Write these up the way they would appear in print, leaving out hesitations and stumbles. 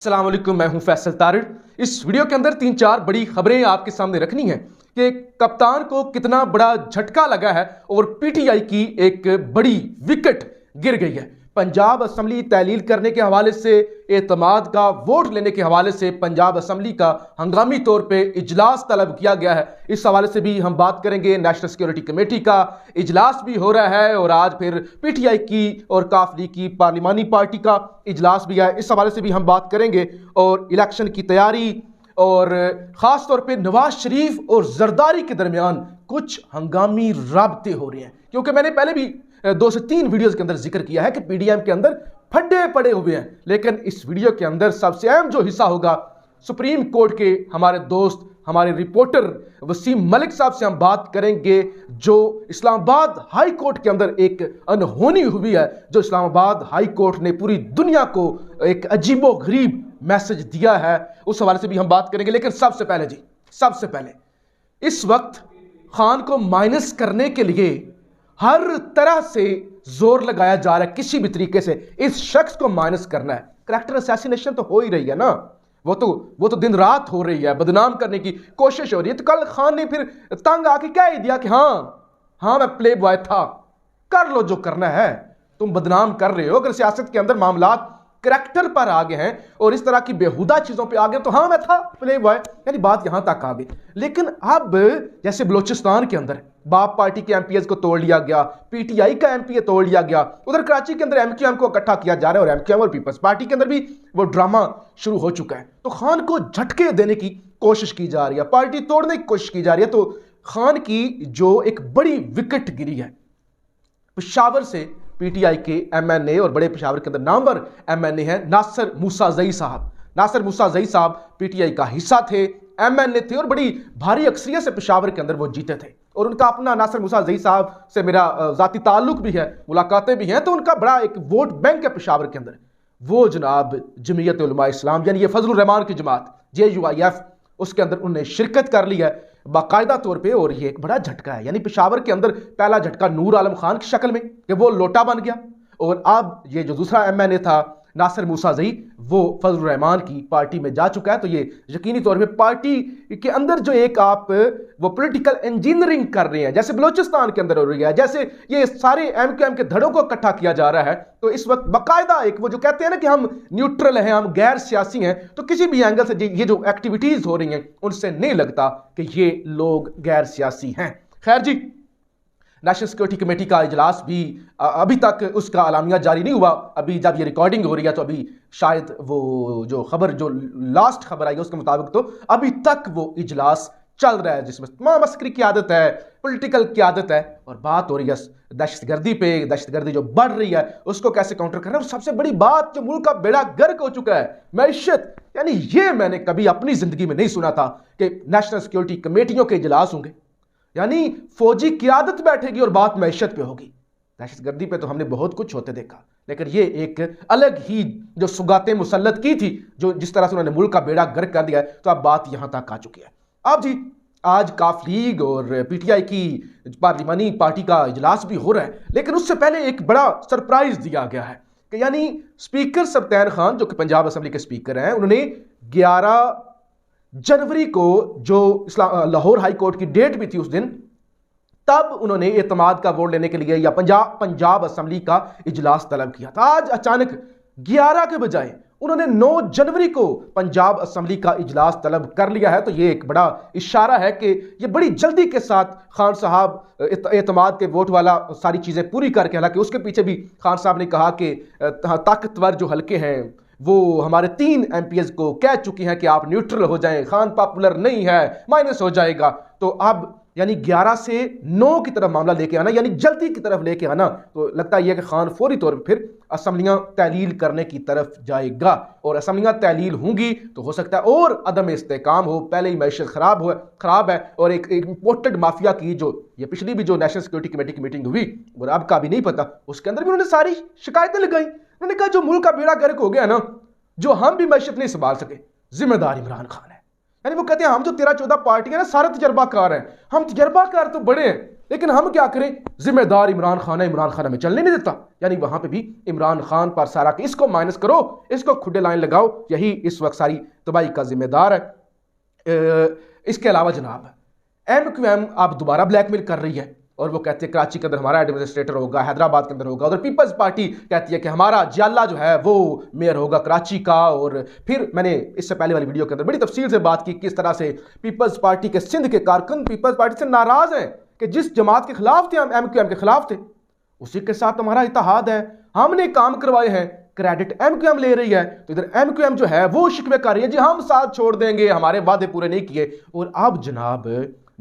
अस्सलाम वालेकुम, मैं हूं फैसल तारिड़। इस वीडियो के अंदर 3-4 बड़ी खबरें आपके सामने रखनी है कि कप्तान को कितना बड़ा झटका लगा है और पीटीआई की एक बड़ी विकेट गिर गई है। पंजाब असम्बली तहलील करने के हवाले से, एतमाद का वोट लेने के हवाले से पंजाब असम्बली का हंगामी तौर पे इजलास तलब किया गया है। इस हवाले से भी हम बात करेंगे। नेशनल सिक्योरिटी कमेटी का इजलास भी हो रहा है और आज फिर पीटीआई की और काफ लीग की पार्लिमानी पार्टी का इजलास भी है। इस हवाले से भी हम बात करेंगे और इलेक्शन की तैयारी और ख़ास तौर पे नवाज शरीफ और जरदारी के दरमियान कुछ हंगामी राब्ते हो रहे हैं, क्योंकि मैंने पहले भी 2 से 3 वीडियोस के अंदर जिक्र किया है कि पीडीएम के अंदर फड्डे पड़े हुए हैं। लेकिन इस वीडियो के अंदर सबसे अहम जो हिस्सा होगा, सुप्रीम कोर्ट के हमारे दोस्त, हमारे रिपोर्टर वसीम मलिक साहब से हम बात करेंगे, जो इस्लामाबाद हाई कोर्ट के अंदर एक अनहोनी हुई है, जो इस्लामाबाद हाई कोर्ट ने पूरी दुनिया को एक अजीबो गरीब मैसेज दिया है। उस हवाले से भी हम बात करेंगे। लेकिन सबसे पहले इस वक्त खान को माइनस करने के लिए हर तरह से जोर लगाया जा रहा है। किसी भी तरीके से इस शख्स को माइनस करना है। करैक्टर असैसिनेशन तो हो ही रही है ना, वो तो दिन रात हो रही है, बदनाम करने की कोशिश हो रही है। तो कल खान ने फिर तंग आके कह ही दिया कि हाँ मैं प्ले बॉय था, कर लो जो करना है। तुम बदनाम कर रहे हो। अगर सियासत के अंदर मामलात करैक्टर पर आ गए हैं और इस तरह की बेहुदा चीजों पे आ गए तो मैं था प्ले बॉय, यानी बात यहां तक आ गई। लेकिन अब जैसे बलोचिस्तान के अंदर बाप पार्टी के एमपीएस को तोड़ लिया गया, पीटीआई का एमपीए तोड़ लिया गया, उधर कराची के अंदर एमक्यूएम को इकट्ठा किया जा रहा है और एमक्यूएम और पीपल्स पार्टी के अंदर भी वो ड्रामा शुरू हो चुका है। तो खान को झटके देने की कोशिश की जा रही है, पार्टी तोड़ने की कोशिश की जा रही है। तो खान की जो एक बड़ी विकेट गिरी है, पेशावर से पीटीआई के एमएनए और बड़े पेशावर के अंदर नामवर एमएनए हैं नासिर मूसा ज़ई साहब। नासिर मूसा ज़ई साहब पीटीआई का हिस्सा थे, एमएनए थे और बड़ी भारी अक्सरियत से पेशावर के अंदर वो जीते थे। और उनका अपना नासिर मूसा ज़ई साहब से मेरा ज़ाती ताल्लुक भी है, मुलाकातें भी हैं। तो उनका बड़ा एक वोट बैंक है पेशावर के अंदर। वो जनाब जमीयत उलमा इस्लाम, यानी ये फजलुर रहमान की जमात JUIF, उसके अंदर उन्होंने शिरकत कर ली है बाकायदा तौर पे। और ये एक बड़ा झटका है, यानी पेशावर के अंदर पहला झटका नूर आलम खान की शक्ल में कि वो लोटा बन गया। और अब ये जो दूसरा एमएनए था नासिर मूसा ज़ई, वो फजलुर रहमान की पार्टी में जा चुका है। तो ये यकीनी तौर पे पार्टी के अंदर जो एक आप वो पॉलिटिकल इंजीनियरिंग कर रहे हैं, जैसे बलोचिस्तान के अंदर हो रही है, जैसे ये सारे एमक्यूएम के धड़ों को इकट्ठा किया जा रहा है। तो इस वक्त बाकायदा एक वो जो कहते हैं ना कि हम न्यूट्रल हैं, हम गैर सियासी हैं, तो किसी भी एंगल से ये जो एक्टिविटीज हो रही हैं उनसे नहीं लगता कि ये लोग गैर सियासी हैं। खैर जी, नेशनल सिक्योरिटी कमेटी का इजलास भी अभी तक उसका अलामिया जारी नहीं हुआ। अभी जब ये रिकॉर्डिंग हो रही है तो अभी शायद वो जो खबर, जो लास्ट खबर आई है उसके मुताबिक तो अभी तक वो इजलास चल रहा है, जिसमें तमाम मस्करी की आदत है, पॉलिटिकल की आदत है। और बात हो रही है दहशतगर्दी पे, दहशतगर्दी जो बढ़ रही है उसको कैसे काउंटर करना है। और सबसे बड़ी बात, जो मुल्क का बेड़ा गर्क हो चुका है, मैशत, यानी ये मैंने कभी अपनी जिंदगी में नहीं सुना था कि नेशनल सिक्योरिटी कमेटियों के इजलास होंगे, यानी फौजी क़यादत बैठेगी और बात मैशत पे होगी। दहशतगर्दी पे तो हमने बहुत कुछ होते देखा, लेकिन ये एक अलग ही जो सुगातें मुसल्लत की थी, जो जिस तरह से उन्होंने मुल्क का बेड़ा गर्क कर दिया है, तो अब बात यहां तक आ चुकी है। अब जी, आज काफ लीग और पीटीआई की पार्लिमानी पार्टी का इजलास भी हो रहा है। लेकिन उससे पहले एक बड़ा सरप्राइज दिया गया है कि यानी स्पीकर सब्तैन खान, जो कि पंजाब असम्बली के स्पीकर हैं, उन्होंने 11 जनवरी को जो लाहौर हाई कोर्ट की डेट भी थी उस दिन, तब उन्होंने एतमाद का वोट लेने के लिए या पंजाब असम्बली का इजलास तलब किया था। आज अचानक 11 के बजाय उन्होंने 9 जनवरी को पंजाब असम्बली का इजलास तलब कर लिया है। तो ये एक बड़ा इशारा है कि ये बड़ी जल्दी के साथ खान साहब एतमाद के वोट वाला सारी चीज़ें पूरी करके, हालांकि उसके पीछे भी खान साहब ने कहा कि ताकतवर जो हल्के हैं वो हमारे 3 एमपीएस को कह चुकी हैं कि आप न्यूट्रल हो जाएं, खान पॉपुलर नहीं है, माइनस हो जाएगा। तो अब यानी 11 से 9 की तरफ मामला लेके आना, यानी जल्दी की तरफ लेके आना, तो लगता है कि खान फौरी तौर पर फिर असम्बलियां तहलील करने की तरफ जाएगा। और असम्बलियां तहलील होंगी तो हो सकता है और अदम इस्तेकाम हो, पहले ही मैशत खराब है। और एक इम्पोर्टेड माफिया की जो ये पिछली भी जो नेशनल सिक्योरिटी कमेटी की मीटिंग हुई, और अब का भी नहीं पता, उसके अंदर भी उन्होंने सारी शिकायतें लगाई। उन्होंने कहा जो मुल्क का बेड़ा गर्क हो गया ना, जो हम भी मैशत नहीं संभाल सके, जिम्मेदार इमरान खान है। यानी वो कहते हैं हम जो 13-14 पार्टियां ना सारे तजर्बाकार हैं, हम तजर्बाकार तो बड़े हैं, लेकिन हम क्या करें, जिम्मेदार इमरान खान है, इमरान खान हमें चलने नहीं देता। यानी वहां पे भी इमरान खान पर सारा कि इसको माइनस करो, इसको खुडे लाइन लगाओ, यही इस वक्त सारी तबाही का जिम्मेदार है। इसके अलावा जनाब MQM आप दोबारा ब्लैकमेल कर रही है और वो कहते हैं कराची के अंदर हमारा एडमिनिस्ट्रेटर होगा, हैदराबाद के अंदर होगा। उधर पीपल्स पार्टी कहती है कि हमारा जियाला जो है वो मेयर होगा कराची का। और फिर मैंने इससे पहले वाली वीडियो के अंदर बड़ी तफसील से बात की किस तरह से पीपल्स पार्टी के सिंध के कारकुन पीपल्स पार्टी से नाराज हैं कि जिस जमात के खिलाफ थे, हम MQM के खिलाफ थे, उसी के साथ हमारा इत्तेहाद है, हमने काम करवाए हैं, क्रेडिट MQM ले रही है। तो इधर MQM जो है वो शिकवे कर रही है, जी हम साथ छोड़ देंगे, हमारे वादे पूरे नहीं किए। और अब जनाब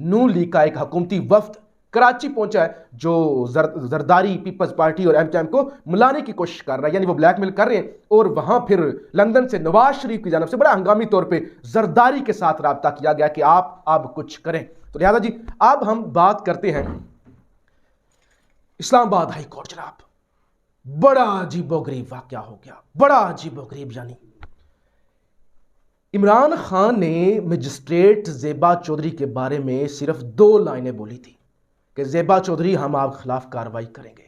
नून लीग का एक हुकूमती वफ्द कराची पहुंचा है जो जरदारी पीपल्स पार्टी और MQM को मिलाने की कोशिश कर रहा है, यानी वो ब्लैकमेल कर रहे हैं। और वहां फिर लंदन से नवाज शरीफ की जानब से बड़ा हंगामी तौर पे जरदारी के साथ राब्ता किया गया कि आप अब कुछ करें। तो लिहाजा जी अब हम बात करते हैं इस्लामाबाद हाई कोर्ट। जनाब बड़ा अजीबोगरीब वाकया हो गया, बड़ा अजीबोगरीब। यानी इमरान खान ने मजिस्ट्रेट ज़ेबा चौधरी के बारे में सिर्फ 2 लाइनें बोली थी कि ज़ेबा चौधरी हम आप खिलाफ कार्रवाई करेंगे।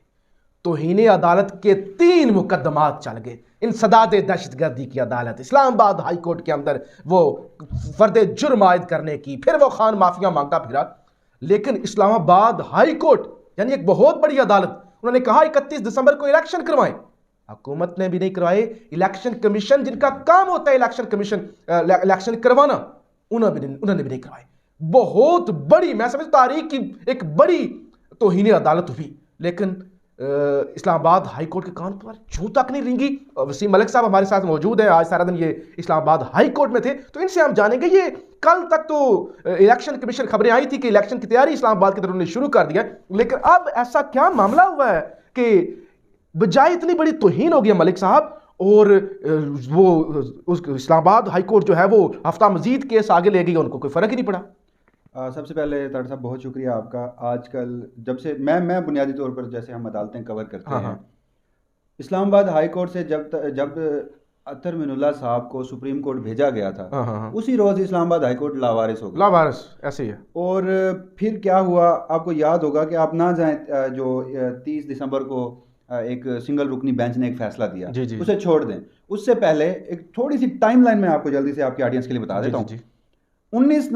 तौहीन अदालत के 3 मुकदमात चल गए, इंसदाद दहशतगर्दी की अदालत, इस्लामाबाद हाई कोर्ट के अंदर वो फर्द जुर्म आयद करने की, फिर वो खान माफिया मांगता फिरा। लेकिन इस्लामाबाद हाई कोर्ट यानी एक बहुत बड़ी अदालत, उन्होंने कहा 31 दिसंबर को इलेक्शन करवाएं। हुकूमत ने भी नहीं करवाए, इलेक्शन कमीशन जिनका काम होता है इलेक्शन करवाना, उन्होंने भी नहीं करवाए। बहुत बड़ी, मैं समझता तारीख की एक बड़ी तौहीन अदालत हुई। लेकिन इस्लामाबाद हाई कोर्ट के कान पर जूं तक नहीं रेंगी। वसीम मलिक साहब हमारे साथ मौजूद हैं, आज सारा दिन ये इस्लामाबाद हाई कोर्ट में थे, तो इनसे हम जानेंगे। ये कल तक तो इलेक्शन कमीशन खबरें आई थी कि इलेक्शन की तैयारी इस्लामाबाद के अंदर उन्होंने शुरू कर दिया, लेकिन अब ऐसा क्या मामला हुआ है कि बजाय इतनी बड़ी तौहीन हो गई मलिक साहब, और वो उस इस्लामाबाद हाई कोर्ट जो है वो हफ्ता मजीद केस आगे ले गई, उनको कोई फर्क ही नहीं पड़ा। सबसे पहले ताड़ साहब बहुत शुक्रिया आपका। आजकल जब से मैं बुनियादी तौर पर जैसे हम अदालतें कवर करते हैं, इस्लामाबाद हाई कोर्ट से जब अतर मिनुल्लाह साहब को सुप्रीम कोर्ट भेजा गया था, उसी रोज़ इस्लामाबाद हाई कोर्ट लावारिस हो गया। लावारिस ऐसे ही है। और फिर क्या हुआ आपको याद होगा कि आप ना जाएं, जो 30 दिसंबर को एक सिंगल रुकनी बेंच ने एक फैसला दिया, उसे छोड़ दें। उससे पहले एक थोड़ी सी टाइमलाइन में आपको जल्दी से आपके ऑडियंस के लिए बता देता हूँ। 19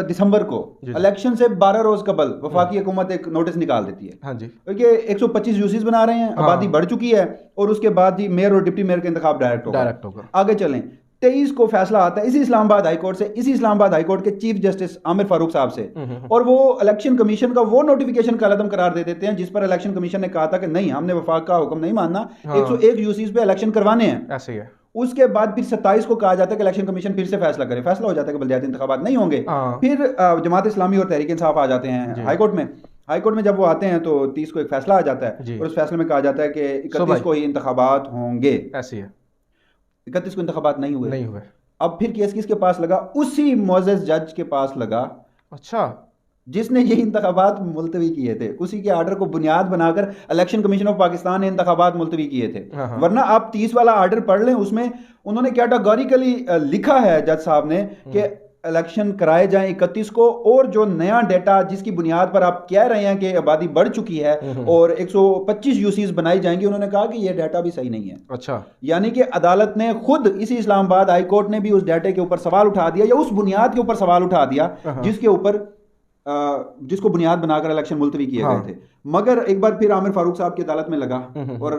दिसंबर को इलेक्शन से 12 रोज कबल वफाकी हुकूमत एक नोटिस निकाल देती है। हाँ जी, ये 125 यूसीज बना रहे हैं, आबादी बढ़ चुकी है, और उसके बाद ही मेयर और डिप्टी मेयर का इंतखाब डायरेक्ट होगा। आगे चलें, 23 को फैसला आता है इसी इस्लामाबाद हाई कोर्ट से, इसी इस्लामाबाद हाई कोर्ट के चीफ जस्टिस आमिर फारूक साहब से, और वो इलेक्शन कमीशन का वो नोटिफिकेशन कलअदम करार दे देते हैं जिस पर इलेक्शन कमीशन ने कहा था कि नहीं, हमने वफाक का हुक्म नहीं मानना, 101 यूसीज पे इलेक्शन करवाने हैं। ऐसे ही है। उसके बाद फिर 27 को कहा जाता है कि इलेक्शन कमीशन फिर से फैसला करे, फैसला हो जाता है कि बल्दियाती इंतखाबात नहीं होंगे। फिर जमात इस्लामी और तहरीक इंसाफ आ जाते हैं हाई कोर्ट में। हाई कोर्ट में जब वो आते हैं तो 30 को एक फैसला आ जाता है, और उस फैसले में कहा जाता है कि 31 को ही इंतखाबात होंगे। ऐसे है, 31 को इंतखाबात नहीं हुए। अब फिर केस किसके पास लगा? उसी मोअज़्ज़ज़ जज के पास लगा। अच्छा, जिसने ये इंतखाबात मुलतवी किए थे, उसी के आर्डर को बुनियाद बनाकर इलेक्शन कमीशन ऑफ पाकिस्तान ने इंतखाबात मुलतवी किए थे। वरना आप 30 वाला आर्डर पढ़ लें, उसमें उन्होंने कैटेगोरिकली लिखा है जज साहब ने कि इलेक्शन कराए जाएं 31 को, और जो नया डेटा जिसकी बुनियाद पर आप कह रहे हैं कि आबादी बढ़ चुकी है और 125 यूसीज बनाई जाएंगी, उन्होंने कहा कि यह डेटा भी सही नहीं है। अच्छा, यानी कि अदालत ने खुद, इसी इस्लामाबाद हाई कोर्ट ने भी उस डेटे के ऊपर सवाल उठा दिया, या उस बुनियाद के ऊपर सवाल उठा दिया जिसको बुनियाद बनाकर इलेक्शन मुलतवी किए गए थे। मगर एक बार फिर आमिर फारूक साहब की अदालत में लगा, और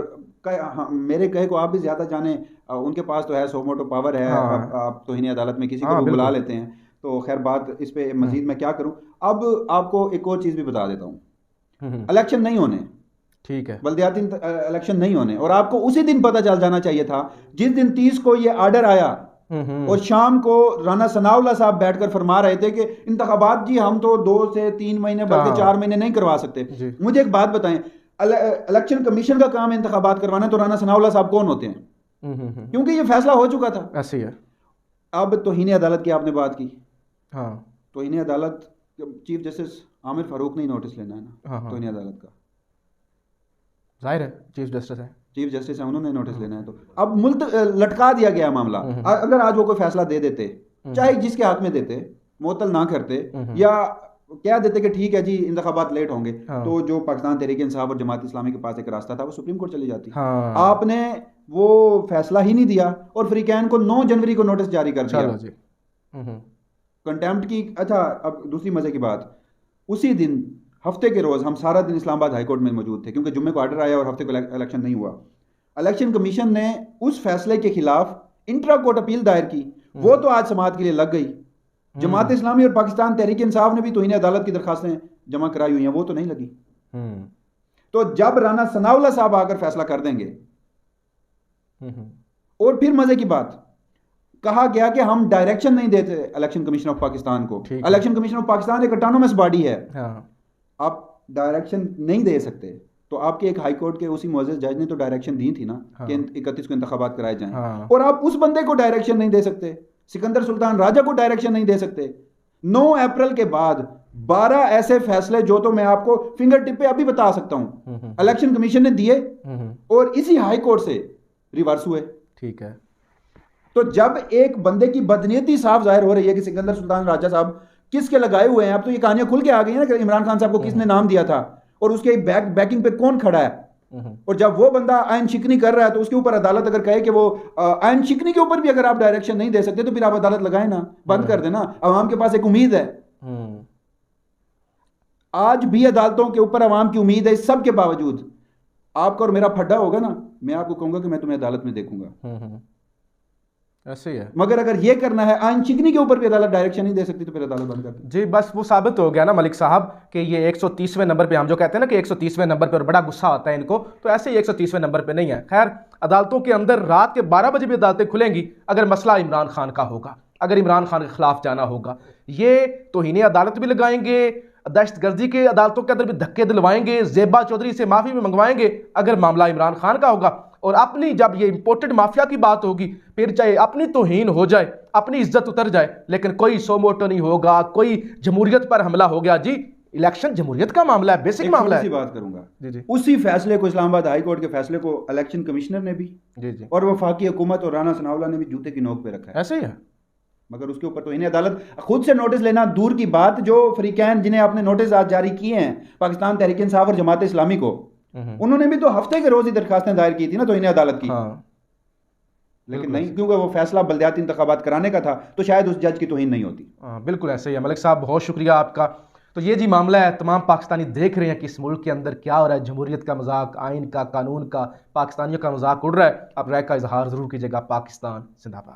मेरे कहे को आप भी ज्यादा जाने, उनके पास तो है, सो मोटो पावर है, आप तो इन्हीं अदालत में किसी को बुला लेते हैं। तो खैर बात इस पे मजीद मैं क्या करूं। अब आपको एक और चीज भी बता देता हूं, इलेक्शन नहीं होने, ठीक है, बल्दियाती इलेक्शन नहीं होने, और आपको उसी दिन पता चल जाना चाहिए था जिस दिन 30 को ये आर्डर आया, और शाम को राना सनाउल्लाह साहब बैठकर फरमा रहे थे कि इंतखाबात जी हम तो 2 से 3 महीने बल्कि 4 महीने नहीं करवा सकते। मुझे एक बात बताएं, इलेक्शन कमीशन का काम है इंतखाबात करवाना, तो राना सनाउल्लाह साहब कौन होते हैं? क्योंकि ये फैसला हो चुका था। ऐसे है। अब तौहीन अदालत की आपने बात की, हाँ, तौहीन अदालत चीफ जस्टिस आमिर फारूक ने नोटिस लेना है ना, तौहीन अदालत का, जाहिर है चीफ जस्टिस है, उन्होंने नोटिस लेना है। तो अब लटका दिया गया मामला। अगर आज वो कोई फैसला दे देते, चाहे जिसके हाथ में देते, मुअत्तल ना करते, या कह देते कि ठीक है जी इंतखाबात लेट होंगे, हाँ। तो जो पाकिस्तान तहरीक इंसाफ और जमात इस्लामी के पास एक रास्ता था वो सुप्रीम कोर्ट चली जाती। हाँ। आपने वो फैसला ही नहीं दिया और फ्रीकैन को 9 जनवरी को नोटिस जारी कर दिया। चलो जी। कंटेम्प्ट की। अच्छा, अब दूसरी मजे की बात, उसी दिन हफ्ते के रोज हम सारा दिन इस्लामाबाद हाईकोर्ट में मौजूद थे क्योंकि जुम्मे को ऑर्डर आया और हफ्ते को इलेक्शन नहीं हुआ। इलेक्शन कमीशन ने उस फैसले के खिलाफ इंट्रा कोर्ट अपील दायर की, वो तो आज समाअत के लिए लग गई। जमात इस्लामी और पाकिस्तान तहरीक इंसाफ ने भी तौहीन अदालत की दरखास्तें जमा कराई हुई हैं, वो तो नहीं लगी। तो जब राना सनाउल्लाह साहब आकर फैसला कर देंगे, और फिर मजे की बात, कहा गया कि हम डायरेक्शन नहीं देते इलेक्शन कमीशन ऑफ पाकिस्तान को। इलेक्शन कमीशन ऑफ पाकिस्तान एक ऑटोनोमस बॉडी है, आप डायरेक्शन नहीं दे सकते। तो आपके एक हाई कोर्ट के उसी मोअज़्ज़ज़ जज ने तो डायरेक्शन दी थी ना कि 31 को इंतखाबात कराए जाएं, और आप उस बंदे को डायरेक्शन नहीं दे सकते, सिकंदर सुल्तान राजा को डायरेक्शन नहीं दे सकते। 9 अप्रैल के बाद 12 ऐसे फैसले जो तो मैं आपको फिंगर टिप पे अभी बता सकता हूं इलेक्शन कमीशन ने दिए और इसी हाई कोर्ट से रिवर्स हुए। ठीक है। तो जब एक बंदे की बदनीयती साफ जाहिर हो रही है कि सिकंदर सुल्तान राजा साहब किसके लगाए हुए हैं, अब तो ये कहानियां खुल के आ गई है ना कि इमरान खान साहब को किसने नाम दिया था और उसके बैकिंग पे कौन खड़ा है। और जब वो बंदा आयन शिकनी कर रहा है तो उसके ऊपर अदालत अगर कहे कि वो आयन शिकनी के ऊपर भी अगर आप डायरेक्शन नहीं दे सकते तो फिर आप अदालत लगाए ना, बंद कर देना। अवाम के पास एक उम्मीद है, आज भी अदालतों के ऊपर अवाम की उम्मीद है। इस सब के बावजूद आपका और मेरा फड्डा होगा ना, मैं आपको कहूंगा कि मैं तुम्हें अदालत में देखूंगा। ऐसे ही है। मगर अगर ये करना है, आयन शिकनी के ऊपर भी अदालत डायरेक्शन नहीं दे सकती तो फिर अदालत बंद कर दे। जी बस वो साबित हो गया ना मलिक साहब कि ये 130वें नंबर पे, हम जो कहते हैं ना कि 130वें नंबर पे और बड़ा गुस्सा आता है इनको, तो ऐसे ही 130वें नंबर पे नहीं है। खैर, अदालतों के अंदर रात के 12 बजे भी अदालतें खुलेंगी अगर मसला इमरान खान का होगा, अगर इमरान खान के खिलाफ जाना होगा। ये तौहीन अदालत भी लगाएंगे, दहशतगर्दी के अदालतों के अंदर भी धक्के दिलवाएंगे, ज़ेबा चौधरी से माफ़ी भी मंगवाएंगे अगर मामला इमरान खान का होगा। और अपनी जब ये इंपोर्टेड माफिया की बात होगी, फिर चाहे अपनी तौहीन हो जाए, अपनी इज्जत उतर जाए, लेकिन कोई सो मोटो नहीं होगा, कोई जमहूरियत पर हमला हो गया। जी इलेक्शन जमहूरियत का मामला है, बेसिक मामला है। बात करूंगा जी जी। उसी फैसले को, इस्लामाबाद हाई कोर्ट के फैसले को इलेक्शन कमिश्नर ने भी जी जी और वफाकी हुकूमत और राना सनाउल्लाह ने भी जूते की नोक पे रखा है। ऐसे ही है। मगर उसके ऊपर तो इन्हें अदालत खुद से नोटिस लेना दूर की बात, जो फ्रीकैन जिन्हें आपने नोटिस आज जारी किए हैं पाकिस्तान तहरीक इंसाफ और जमात इस्लामी को, उन्होंने भी तो हफ्ते के रोज ही दरखास्तें दायर की थी ना तो इन्हें अदालत की। लेकिन नहीं, क्योंकि वो फैसला बल्दियाती इंतखाबात कराने का था तो शायद उस जज की तौहीन नहीं होती। बिल्कुल ऐसे ही है मलिक साहब, बहुत शुक्रिया आपका। तो ये जी मामला है, तमाम पाकिस्तानी देख रहे हैं कि इस मुल्क के अंदर क्या हो रहा है। जमहूरियत का मजाक, आइन का, कानून का, पाकिस्तानियों का मजाक उड़ रहा है। आप राय का इजहार जरूर कीजिएगा। पाकिस्तान जिंदाबाद।